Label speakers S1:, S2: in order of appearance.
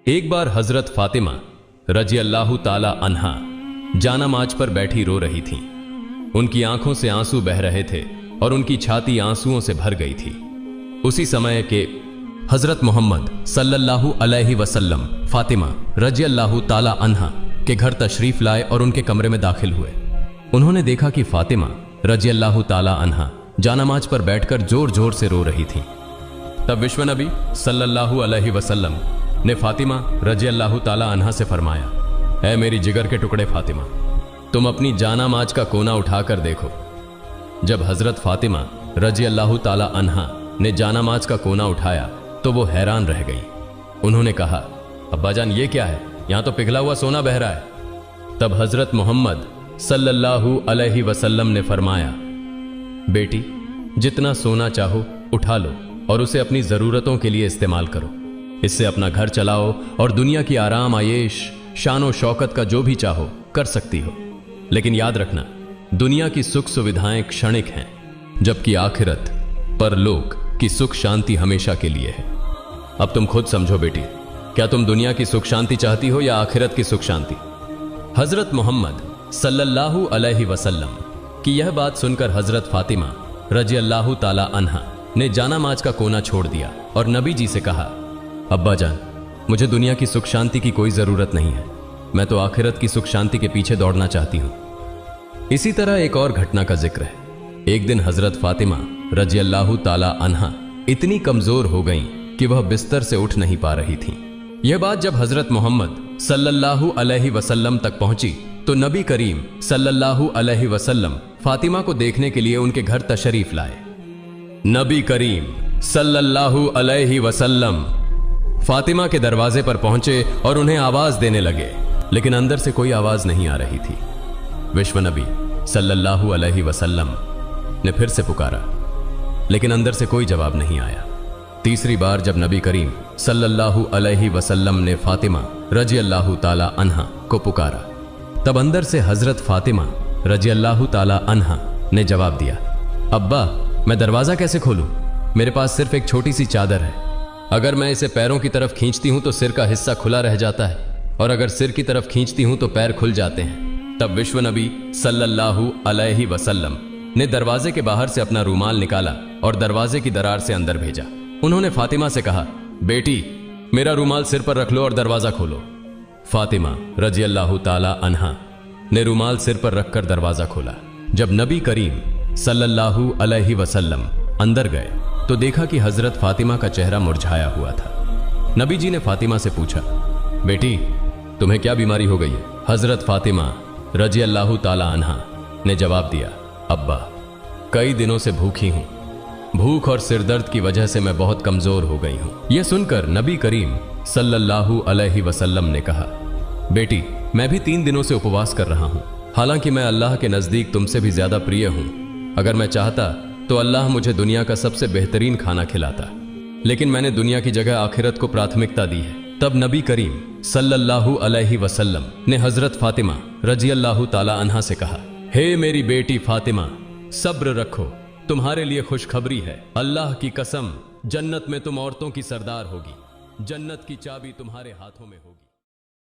S1: एक बार हजरत फातिमा रजी अल्लाह ताला अन्हा जानामाज पर बैठी रो रही थीं। उनकी आंखों से आंसू बह रहे थे और उनकी छाती आंसुओं से भर गई थी। उसी समय के हजरत मोहम्मद सल्लल्लाहु अलैहि वसल्लम फातिमा रजी अल्लाह ताला अन्हा के घर तशरीफ लाए और उनके कमरे में दाखिल हुए। उन्होंने देखा कि फातिमा रजी अल्लाह ताला अन्हा जानामाज पर बैठकर जोर जोर से रो रही थीं। तब विश्व नबी सल्लल्लाहु अलैहि वसल्लम ने फातिमा रजी अल्लाह ताला अन्हा से फरमाया, ऐ मेरी जिगर के टुकड़े फातिमा, तुम अपनी जानामाज का कोना उठाकर देखो। जब हजरत फातिमा रजी अल्लाह ताला अन्हा ने जानामाज का कोना उठाया तो वो हैरान रह गई। उन्होंने कहा, अब्बाजान ये क्या है, यहां तो पिघला हुआ सोना बह रहा है। तब हजरत मोहम्मद सल्लल्लाहु अलैहि वसल्लम ने फरमाया, बेटी जितना सोना चाहो उठा लो और उसे अपनी जरूरतों के लिए इस्तेमाल करो। इससे अपना घर चलाओ और दुनिया की आराम आयेश शान और शौकत का जो भी चाहो कर सकती हो। लेकिन याद रखना, दुनिया की सुख सुविधाएं क्षणिक हैं, जबकि आखिरत परलोक की सुख शांति हमेशा के लिए है। अब तुम खुद समझो बेटी, क्या तुम दुनिया की सुख शांति चाहती हो या आखिरत की सुख शांति? हजरत मोहम्मद सल्लल्लाहु अलैहि वसल्लम की यह बात सुनकर हजरत फातिमा रजी अल्लाह ताला अन्हा ने जानामाज का कोना छोड़ दिया और नबी जी से कहा, अब्बा जान, मुझे दुनिया की सुख शांति की कोई जरूरत नहीं है, मैं तो आखिरत की सुख शांति के पीछे दौड़ना चाहती हूं। इसी तरह एक और घटना का जिक्र है। एक दिन हजरत फातिमा रजी अल्लाह ताला अन्हा इतनी कमजोर हो गईं कि वह बिस्तर से उठ नहीं पा रही थीं। यह बात जब हजरत मोहम्मद सल्लल्लाहु अलैहि वसल्लम तक पहुंची तो नबी करीम सल्लल्लाहु अलैहि वसल्लम फातिमा को देखने के लिए उनके घर तशरीफ लाए। नबी करीम सल्लल्लाहु अलैहि वसल्लम फातिमा के दरवाजे पर पहुंचे और उन्हें आवाज देने लगे, लेकिन अंदर से कोई आवाज नहीं आ रही थी। विश्व नबी सल्लल्लाहु अलैहि वसल्लम ने फिर से पुकारा, लेकिन अंदर से कोई जवाब नहीं आया। तीसरी बार जब नबी करीम सल्लल्लाहु अलैहि वसल्लम ने फातिमा रजी अल्लाह ताला अन्हा को पुकारा, तब अंदर से हजरत फातिमा रजी अल्लाह ताला अन्हा ने जवाब दिया, अब्बा मैं दरवाजा कैसे खोलूं? मेरे पास सिर्फ एक छोटी सी चादर है। अगर मैं इसे पैरों की तरफ खींचती हूं तो सिर का हिस्सा खुला रह जाता है, और अगर सिर की तरफ खींचती हूं तो पैर खुल जाते हैं। तब विश्व नबी सल्लल्लाहु अलैहि वसल्लम ने दरवाजे के बाहर से अपना रूमाल निकाला और दरवाजे की दरार से अंदर भेजा। उन्होंने फातिमा से कहा, बेटी मेरा रूमाल सिर पर रख लो और दरवाजा खोलो। फातिमा रजी अल्लाह ताला अन्हा ने रूमाल सिर पर रखकर दरवाजा खोला। जब नबी करीम सल्लल्लाहु अलैहि वसल्लम अंदर गए तो देखा कि हजरत फातिमा का चेहरा मुरझाया हुआ था। नबी जी ने फातिमा से पूछा, बेटी तुम्हें क्या बीमारी हो गई है? हजरत फातिमा रजी अल्लाह ताला अन्हा ने जवाब दिया, अब्बा कई दिनों से भूखी हूं, भूख और सिरदर्द की वजह से मैं बहुत कमजोर हो गई हूं। यह सुनकर नबी करीम सल्लल्लाहु अलैहि वसल्लम ने कहा, बेटी मैं भी 3 दिनों से उपवास कर रहा हूं, हालांकि मैं अल्लाह के नजदीक तुमसे भी ज्यादा प्रिय हूं। अगर मैं चाहता तो अल्लाह मुझे दुनिया का सबसे बेहतरीन खाना खिलाता, लेकिन मैंने दुनिया की जगह आखिरत को प्राथमिकता दी है। तब नबी करीम सल्लल्लाहु अलैहि वसल्लम ने हजरत फातिमा रजी अल्लाह ताला अन्हा से कहा, हे मेरी बेटी फातिमा, सब्र रखो, तुम्हारे लिए खुशखबरी है, अल्लाह की कसम जन्नत में तुम औरतों की सरदार होगी, जन्नत की चाबी तुम्हारे हाथों में होगी।